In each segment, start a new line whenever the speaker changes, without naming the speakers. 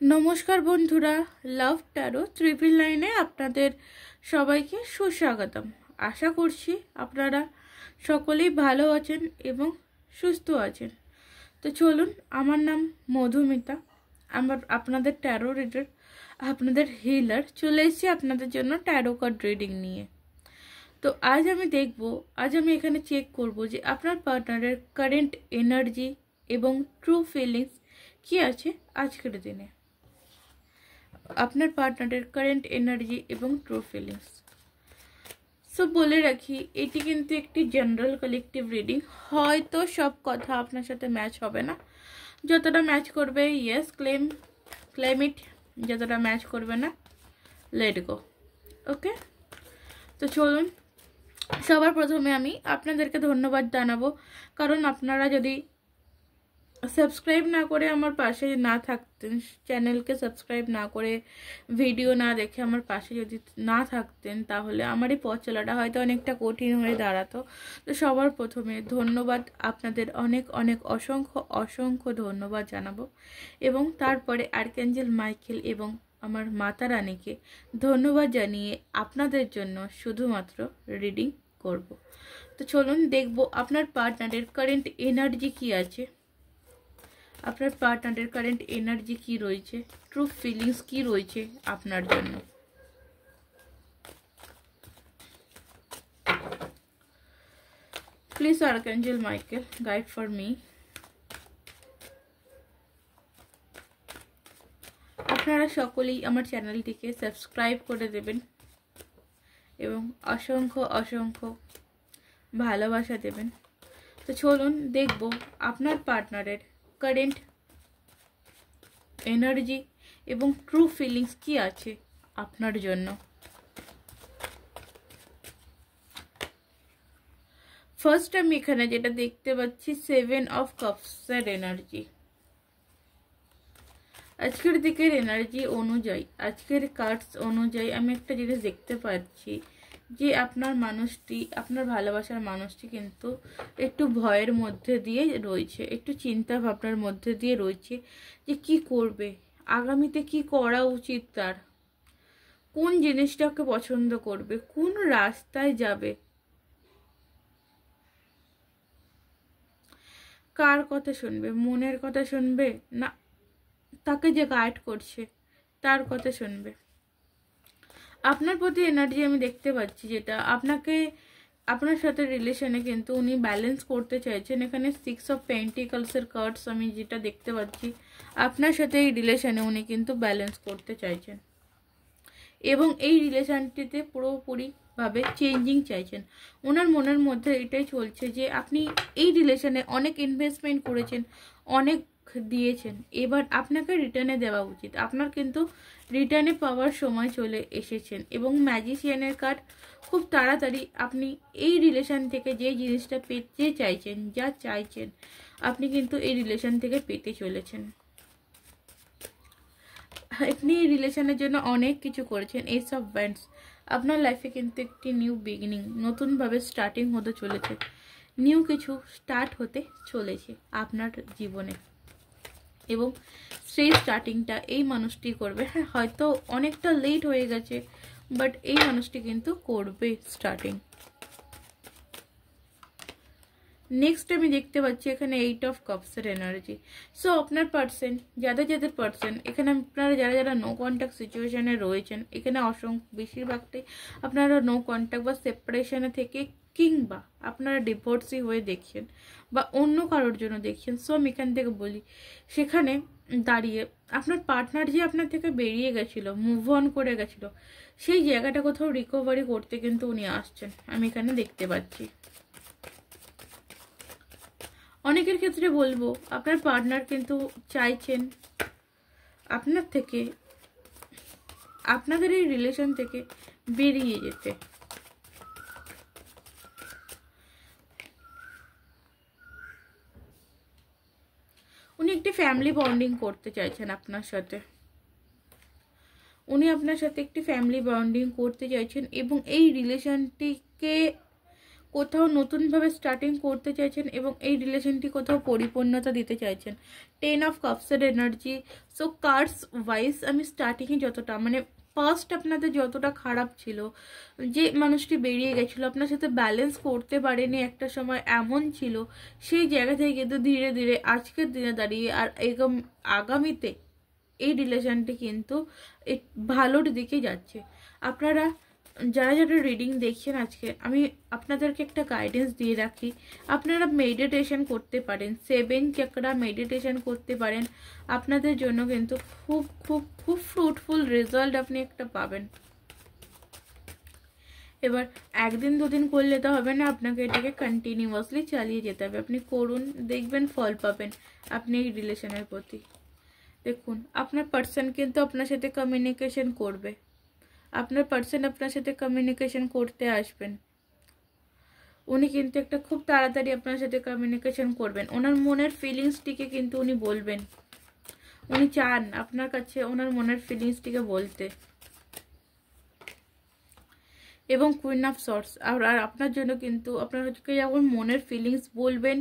নমস্কার বন্ধুরা, লাভ taro triple লাইনে আপনাদের সবাইকে সুস্বাগতম। আশা করছি আপনারা সকলেই ভালো আছেন এবং সুস্থ আছেন। তো চলুন, আমার নাম মধুমিতা, আমার আপনাদের ট্যারো রিডার, আপনাদের হিলার। চলে এসেছি আপনাদের জন্য ট্যারো কার্ড রিডিং নিয়ে। তো আজ আমি এখানে চেক করব যে আপনার পার্টনারের কারেন্ট এনার্জি এবং ট্রু ফিলিংস কি আছে আজকের দিনে। আপনার পার্টনারের কারেন্ট এনার্জি এবং ট্রু ফিলিংস। সো বলে রাখি, এটি কিন্তু একটি জেনারেল কালেকটিভ রিডিং। হয়তো সব কথা আপনার সাথে ম্যাচ হবে না। যতটা ম্যাচ করবে ইয়েস ক্লেম ইট, যতটা ম্যাচ করবে না লেট গো। ওকে, তো চলুন, সবার প্রথমে আমি আপনাদেরকে ধন্যবাদ জানাবো, কারণ আপনারা যদি সাবস্ক্রাইব না করে আমার পাশে না থাকতেন, চ্যানেলকে সাবস্ক্রাইব না করে ভিডিও না দেখে আমার পাশে যদি না থাকতেন, তাহলে আমারই পথ চলাটা হয়তো অনেকটা কঠিন হয়ে দাঁড়াতো। তো সবার প্রথমে ধন্যবাদ, আপনাদের অনেক অনেক অসংখ্য অসংখ্য ধন্যবাদ জানাবো। এবং তারপরে আর্কএঞ্জেল মাইকেল এবং আমার মাতা রানীকে ধন্যবাদ জানিয়ে আপনাদের জন্য শুধুমাত্র রিডিং করব। তো চলুন দেখব আপনার পার্টনারের কারেন্ট এনার্জি কি আছে, আপনার পার্টনারের কারেন্ট এনার্জি কি রয়েছে, ট্রু ফিলিংস কি রয়েছে আপনার জন্য। Please archangel Michael guide for me. আপনারা সকলেই আমার চ্যানেলটিকে সাবস্ক্রাইব করে দেবেন এবং অসংখ্য অসংখ্য ভালোবাসা দেবেন। তো চলুন দেখব আপনার পার্টনারের কারেন্ট এনার্জি এবং ট্রু ফিলিংস কি আছে আপনার জন্য। ফার্স্ট আমি এখানে যেটা দেখতে পাচ্ছি, 7 অফ কাপসের এনার্জি। আজকের দিকের এনার্জি অনুযায়ী, আজকের কার্ডস অনুযায়ী আমি একটা জিনিস দেখতে পাচ্ছি যে আপনার মানুষটি, আপনার ভালোবাসার মানুষটি কিন্তু একটু ভয়ের মধ্যে দিয়ে রয়েছে, একটু চিন্তা ভাবনার মধ্যে দিয়ে রয়েছে যে কি করবে, আগামীতে কি করা উচিত, তার কোন জিনিসটাকে পছন্দ করবে, কোন রাস্তায় যাবে, কার কথা শুনবে, মনের কথা শুনবে না তাকে যে গাইড করছে তার কথা শুনবে। আপনার প্রতি এনার্জি আমি দেখতে পাচ্ছি যেটা আপনাকে, আপনার সাথে রিলেশনে কিন্তু উনি ব্যালেন্স করতে চাইছেন। এখানে 6 অফ পেন্টিকলসের কার্ডস আমি যেটা দেখতে পাচ্ছি, আপনার সাথে এই রিলেশনে উনি কিন্তু ব্যালেন্স করতে চাইছেন এবং এই রিলেশনটিতে পুরোপুরিভাবে চেঞ্জিং চাইছেন। ওনার মনের মধ্যে এটাই চলছে যে আপনি এই রিলেশনে অনেক ইনভেস্টমেন্ট করেছেন, অনেক দিয়েছেন, এবার আপনাকে রিটার্নে দেওয়া উচিত। আপনার কিন্তু রিটার্নে পাওয়ার সময় চলে এসেছেন এবং ম্যাজিশিয়ানের কার্ড, খুব তাড়াতাড়ি আপনি এই রিলেশন থেকে যে জিনিসটা পেতে চাইছেন, যা চাইছেন, আপনি কিন্তু এই রিলেশন থেকে পেতে চলেছেন। আপনি এই রিলেশনের জন্য অনেক কিছু করেছেন। এই সব ব্যান্ডস আপনার লাইফে কিন্তু একটি নিউ বিগিনিং, নতুনভাবে স্টার্টিং হতে চলেছে, নিউ কিছু স্টার্ট হতে চলেছে আপনার জীবনে এবং সেই স্টার্টিংটা এই মানুষটি করবে। হ্যাঁ, হয়তো অনেকটা লেট হয়ে গেছে, বাট এই মানুষটি কিন্তু করবে স্টার্টিং। নেক্সট আমি দেখতে পাচ্ছি এখানে 8 অফ কাপসের এনার্জি। সো আপনার পার্সন, যাদের পার্সন এখানে, আপনারা যারা নো কন্ট্যাক্ট সিচুয়েশনে রয়েছেন, এখানে বেশিরভাগটাই আপনারা নো কন্ট্যাক্ট বা সেপারেশনে থেকে, কিংবা আপনারা ডিভোর্সি হয়ে দেখছেন বা অন্য কারোর জন্য দেখছেন। সো আমি এখান থেকে বলি, সেখানে দাঁড়িয়ে আপনার পার্টনার যে আপনার থেকে বেরিয়ে গেছিলো, মুভ অন করে গেছিলো, সেই জায়গাটা কোথাও রিকভারি করতে কিন্তু উনি আসছেন, আমি এখানে দেখতে পাচ্ছি। অনেকের ক্ষেত্রে বলবো আপনার পার্টনার কিন্তু চাইছেন আপনার থেকে, আপনাদের এই রিলেশন থেকে বেরিয়ে যেতে। উনি একটি ফ্যামিলি বন্ডিং করতে চাইছেন আপনার সাথে, উনি আপনার সাথে একটি ফ্যামিলি বন্ডিং করতে চাইছেন এবং এই রিলেশনটিকে কোথাও নতুনভাবে স্টার্টিং করতে চাইছেন এবং এই রিলেশনটি কোথাও পরিপূর্ণতা দিতে চাইছেন। 10 অফ কাপসের এনার্জি। সো কার্ডস ওয়াইজ আমি স্টার্টিংয়ে যতটা মানে ফার্স্ট আপনাদের যতটা খারাপ ছিল, যে মানুষটি বেরিয়ে গেছিলো, আপনার সাথে ব্যালেন্স করতে পারেনি একটা সময় এমন ছিল, সেই জায়গা থেকে কিন্তু ধীরে ধীরে আজকের দিনে দাঁড়িয়ে আর আগামীতে এই রিলেশনটি কিন্তু ভালোর দিকে যাচ্ছে। আপনারা যারা যারা রিডিং দেখছেন আজকে, আমি আপনাদেরকে একটা গাইডেন্স দিয়ে রাখি। আপনারা মেডিটেশন করতে পারেন, 7 চক্রা মেডিটেশন করতে পারেন। আপনাদের জন্য কিন্তু খুব খুব খুব ফ্রুটফুল রেজাল্ট আপনি একটা পাবেন। এবার একদিন দুদিন করলে তো হবে না, আপনাকে এটাকে কন্টিনিউয়াসলি চালিয়ে যেতে হবে। আপনি করুন, দেখবেন ফল পাবেন আপনি এই রিলেশনের প্রতি। দেখুন, আপনার পার্সন কিন্তু আপনার সাথে কমিউনিকেশন করবে, আপনার পার্সন আপনার সাথে কমিউনিকেশন করতে আসবেন। উনি কিন্তু একটা খুব তাড়াতাড়ি আপনার সাথে কমিউনিকেশন করবেন, ওনার মনের ফিলিংসটিকে কিন্তু উনি বলবেন। উনি চান আপনার কাছে ওনার মনের ফিলিংসটিকে বলতে। এবং কুইন অফ সর্টস, আর আপনার জন্য কিন্তু আপনার যখন মনের ফিলিংস বলবেন,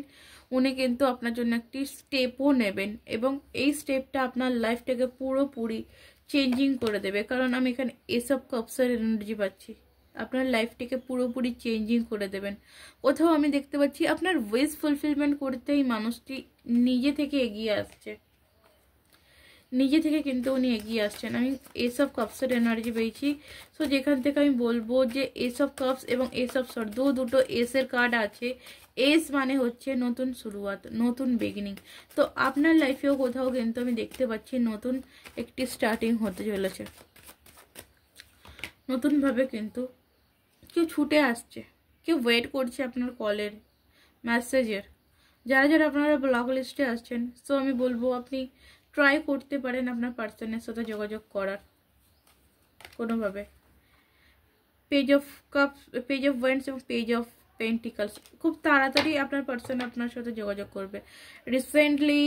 উনি কিন্তু আপনার জন্য একটি স্টেপও নেবেন এবং এই স্টেপটা আপনার লাইফটাকে পুরোপুরি চেঞ্জিং করে দেবে। কারণ আমি এখানে এসব কাপসের এনার্জি পাচ্ছি, আপনার লাইফটিকে পুরোপুরি চেঞ্জিং করে দেবেন। কোথাও আমি দেখতে পাচ্ছি আপনার উইশ ফুলফিলমেন্ট করতে এই মানুষটি নিজে থেকে এগিয়ে আসছে, নিজে থেকে কিন্তু উনি এগিয়ে আসছেন। আমি এসব কাপসের এনার্জি পেয়েছি। সো যেখান থেকে আমি বলবো যে এসব কাপস এবং এসব সর্ট দুটো এসের কার্ড আছে। এস মানে হচ্ছে নতুন শুরুয়াত, নতুন বিগিনিং। তো আপনার লাইফেও কোথাও কিন্তু আমি দেখতে পাচ্ছি নতুন একটি স্টার্টিং হতে চলেছে। নতুনভাবে কিন্তু কেউ ছুটে আসছে, কেউ ওয়েট করছে আপনার কলের, মেসেজের। যারা যারা আপনারা ব্লক লিস্টে আসছেন, সো আমি বলবো আপনি ট্রাই করতে পারেন আপনার পার্সনের সাথে যোগাযোগ করার কোনোভাবে। Page of cups, page of wands এবং পেজ অফ পেন্টিকলস, খুব তাড়াতাড়ি আপনার পার্সন আপনার সাথে যোগাযোগ করবে। রিসেন্টলি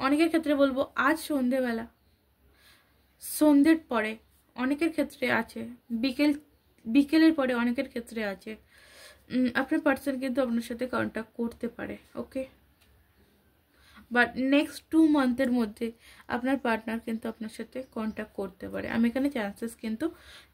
অনেকের ক্ষেত্রে বলবো আজ সন্ধেবেলা, সন্ধ্যের পরে অনেকের ক্ষেত্রে আছে, বিকেলের পরে অনেকের ক্ষেত্রে আছে। আপনার পার্সন কিন্তু আপনার সাথে কন্ট্যাক্ট করতে পারে। ওকে, বাট নেক্সট 2 মান্থের মধ্যে আপনার পার্টনার কিন্তু আপনার সাথে কন্ট্যাক্ট করতে পারে। আমি এখানে চান্সেস কিন্তু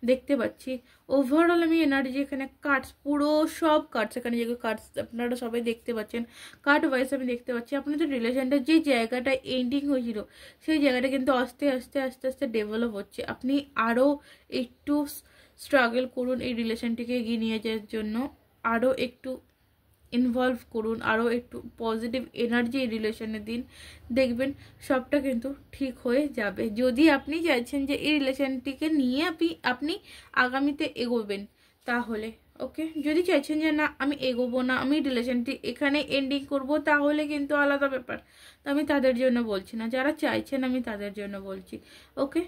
দেখতে পাচ্ছি। ওভারঅল আমি এনার্জি এখানে কার্ডস, পুরো সব কার্ডস, এখানে যেগুলো কার্ডস আপনারা সবাই দেখতে পাচ্ছেন, কার্ড ওয়াইজ আমি দেখতে পাচ্ছি আপনাদের রিলেশনটা যে জায়গাটা এন্ডিং হয়েছিল, সেই জায়গাটা কিন্তু আস্তে আস্তে আস্তে আস্তে ডেভেলপ হচ্ছে। আপনি আরও একটু স্ট্রাগল করুন এই রিলেশনটিকে এগিয়ে নিয়ে যাওয়ার জন্য, আরও একটু ইনভলভ করুন, আরও একটু পজিটিভ এনার্জি এই রিলেশনে দিন, দেখবেন সবটা কিন্তু ঠিক হয়ে যাবে। যদি আপনি চাইছেন যে এই রিলেশনটিকে নিয়ে আপনি আগামীতে এগোবেন তাহলে ওকে। যদি চাইছেন যে না আমি এগোবো না, আমি রিলেশনটি এখানে এন্ডিং করব, তাহলে কিন্তু আলাদা ব্যাপার। তো আমি তাদের জন্য বলছি না, যারা চাইছেন আমি তাদের জন্য বলছি। ওকে,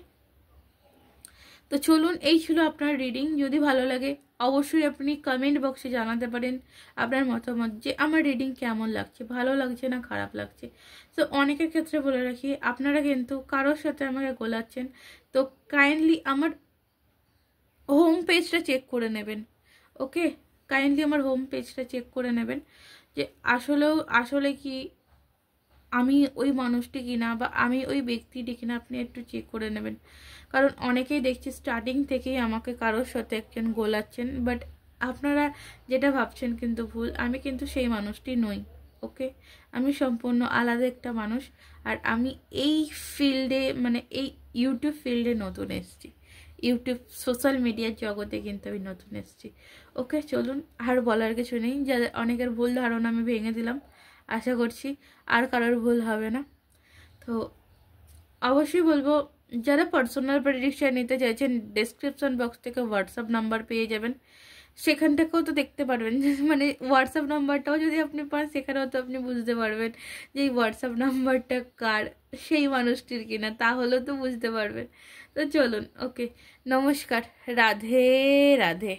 তো চলুন, এই ছিল আপনার রিডিং। যদি ভালো লাগে অবশ্যই আপনি কমেন্ট বক্সে জানাতে পারেন আপনার মতামত, যে আমার রিডিং কেমন লাগছে, ভালো লাগছে না খারাপ লাগছে। তো অনেকের ক্ষেত্রে বলে রাখি, আপনারা কিন্তু কারোর সাথে আমাকে গোলাচ্ছেন, তো কাইন্ডলি আমার হোম পেজটা চেক করে নেবেন। ওকে, কাইন্ডলি আমার হোম পেজটা চেক করে নেবেন যে আসলে কি আমি ওই মানুষটি কিনা বা আমি ওই ব্যক্তিটি কিনা, আপনি একটু চেক করে নেবেন। কারণ অনেকেই দেখছি স্টার্টিং থেকেই আমাকে কারোর সাথে একজন গোলাচ্ছেন, বাট আপনারা যেটা ভাবছেন কিন্তু ভুল। আমি কিন্তু সেই মানুষটি নই। ওকে, আমি সম্পূর্ণ আলাদা একটা মানুষ, আর আমি এই ফিল্ডে মানে এই ইউটিউব ফিল্ডে নতুন এসেছি, ইউটিউব সোশ্যাল মিডিয়ার জগতে কিন্তু আমি নতুন এসেছি। ওকে, চলুন, আর বলার কিছু নেই। যাদের অনেকের ভুল ধারণা আমি ভেঙে দিলাম, আশা করছি আর কারোর ভুল হবে না। তো অবশ্যই বলবো, যারা পার্সোনাল প্রেডিকশন নিতে চাইছেন, ডেসক্রিপশন বক্স থেকে হোয়াটসঅ্যাপ নাম্বার পেয়ে যাবেন, সেখান থেকেও তো দেখতে পারবেন। মানে হোয়াটসঅ্যাপ নাম্বারটাও যদি আপনি পান, সেখানেও তো আপনি বুঝতে পারবেন যে এই হোয়াটসঅ্যাপ নাম্বারটা কার, সেই মানুষটির কিনা, তাহলেও তো বুঝতে পারবেন। তো চলুন, ওকে, নমস্কার, রাধে রাধে।